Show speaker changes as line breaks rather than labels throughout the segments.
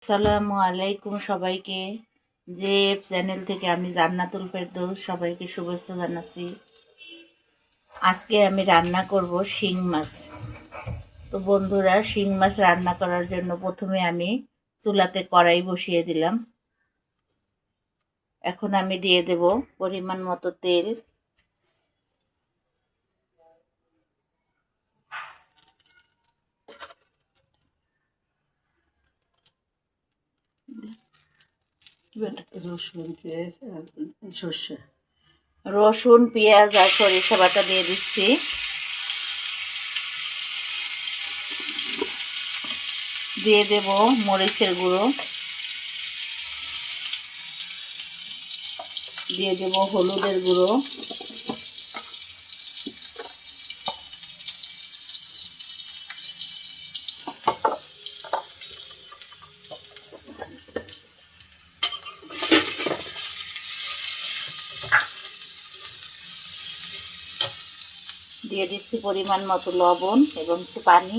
আসসালামু আলাইকুম সবাইকে। যে চ্যানেল থেকে আমি জান্নাতুল ফেরদৌস সবাইকে শুভেচ্ছা জানাচ্ছি। আজকে আমি রান্না করব শিং মাছ। তো বন্ধুরা, শিং মাছ রান্না করার জন্য প্রথমে আমি চুলাতে কড়াই বসিয়ে দিলাম। এখন আমি দিয়ে দেব পরিমাণ মতো তেল। রসুন পেঁয়াজ আর সরিষা বাটা দিয়ে দিচ্ছি। দিয়ে দেব মরিচের গুঁড়ো, দিয়ে দেব হলুদের গুঁড়ো, দিয়ে দিচ্ছি পরিমাণ মতো লবণ এবং একটু পানি।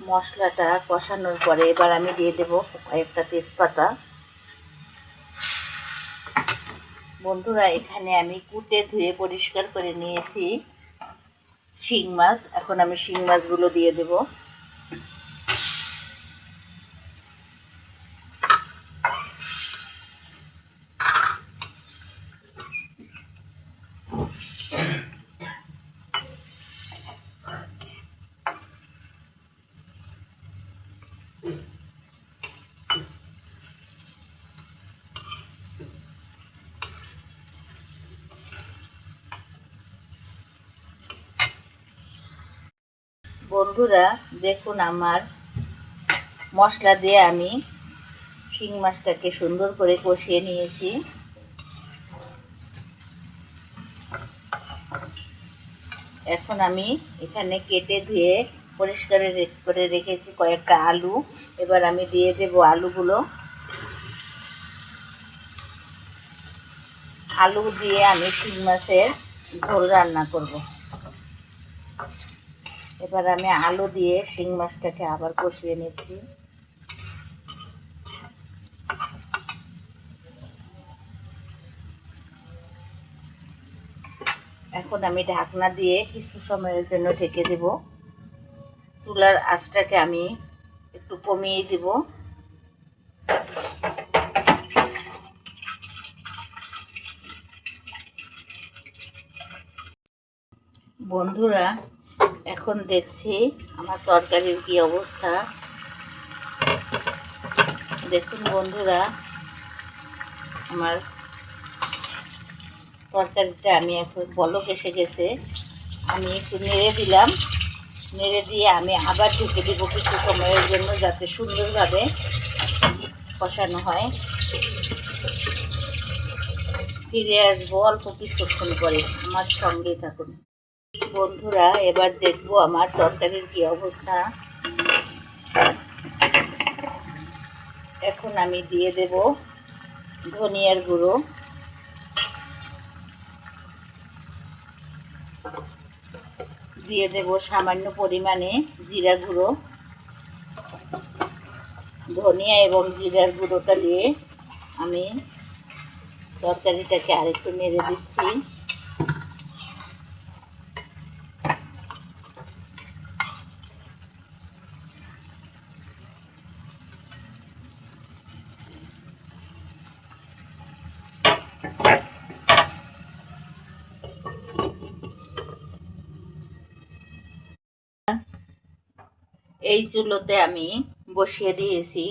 মশলাটা কষানোর পরে এবার আমি দিয়ে দেব কয়েকটা তেজপাতা। বন্ধুরা, এখানে আমি কুটে ধুয়ে পরিষ্কার করে নিয়েছি শিং মাছ। এখন আমি শিং মাছগুলো দিয়ে দেব। বন্ধুরা দেখুন, আমার মশলা দিয়ে আমি শিং মাছটাকে সুন্দর করে কষিয়ে নিয়েছি। এখন আমি এখানে কেটে ধুয়ে পরিষ্কার করে রেখেছি কয়েকটা আলু। এবার আমি দিয়ে দেব আলুগুলো। আলু দিয়ে আমি শিং মাছের ঝোল রান্না করব। এবার আমি আলু দিয়ে শিং মাছটাকে আবার কষিয়ে নিচ্ছি। এখন আমি ঢাকনা দিয়ে কিছু সময়ের জন্য ঢেকে দেব। চুলার আঁচটাকে আমি একটু কমিয়ে দেব। বন্ধুরা, এখন দেখছি আমার তরকারির কি অবস্থা। দেখুন বন্ধুরা, আমার তরকারিটা আমি এখন বলক এসে গেছে। আমি একটু নেড়ে দিলাম। নেড়ে দিয়ে আমি আবার ঢেকে দেব কিছু সময়ের জন্য, যাতে সুন্দরভাবে কষানো হয়। ফিরে আসবো অল্প কিছুক্ষণ পরে, আমার সঙ্গে থাকুন। বন্ধুরা, এবার দেখবো আমার তরকারির কি অবস্থা। এখন আমি দিয়ে দেব ধনিয়ার গুঁড়ো, দিয়ে দেব সামান্য পরিমাণে জিরা গুঁড়ো। ধনিয়া এবং জিরার গুঁড়োটা দিয়ে আমি তরকারিটাকে আরেকটু নেড়ে দিচ্ছি। এই চুলোতে আমি বসিয়ে দিয়েছি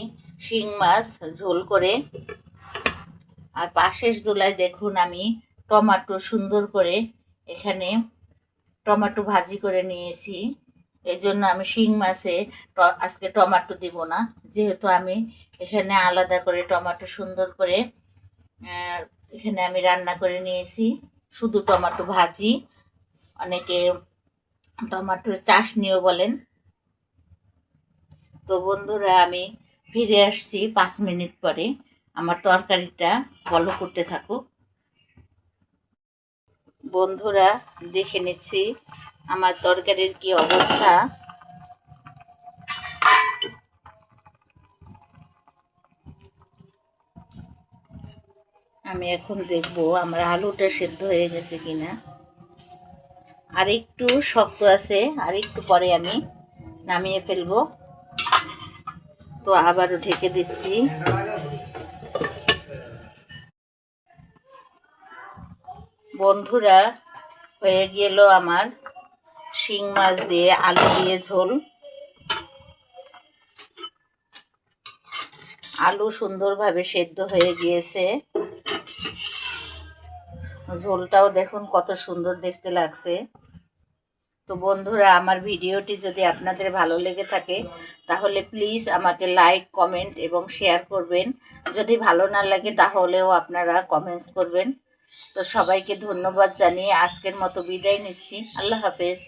শিং মাছ ঝোল করে। আর পাশের চুলায় দেখুন আমি টমেটো সুন্দর করে এখানে টমেটো ভাজি করে নিয়েছি। এই জন্য আমি শিং মাছে আজকে টমেটো দিব না, যেহেতু আমি এখানে আলাদা করে টমেটো সুন্দর করে এখানে আমি রান্না করে নিয়েছি। শুধু টমেটো ভাজি, অনেকে টমেটোর চাশনিও বলেন। তো বন্ধুরা, আমি ফিরে আসছি 5 মিনিট পরে। আমার তরকারিটা বলক করতে থাকুক। বন্ধুরা, দেখে নিচ্ছি আমার তরকারির কি অবস্থা। আমি এখন দেখব আমার আলুটা সেদ্ধ হয়ে গেছে কিনা। আর একটু শক্ত আছে, আর একটু পরে আমি নামিয়ে ফেলবো। তো আবারও ঢেকে দিচ্ছি। বন্ধুরা, হয়ে গেল আমার শিং মাছ দিয়ে আলু দিয়ে ঝোল। আলু সুন্দরভাবে সেদ্ধ হয়ে গিয়েছে। ঝোলটাও দেখুন কত সুন্দর দেখতে লাগছে। তো বন্ধুরা, আমার ভিডিওটি যদি আপনাদের ভালো লেগে থাকে তাহলে প্লিজ আমাকে লাইক, কমেন্ট এবং শেয়ার করবেন। যদি ভালো না লাগে তাহলেও আপনারা কমেন্টস করবেন। তো সবাইকে ধন্যবাদ জানিয়ে আজকের মতো বিদায় নিচ্ছি। আল্লাহ হাফেজ।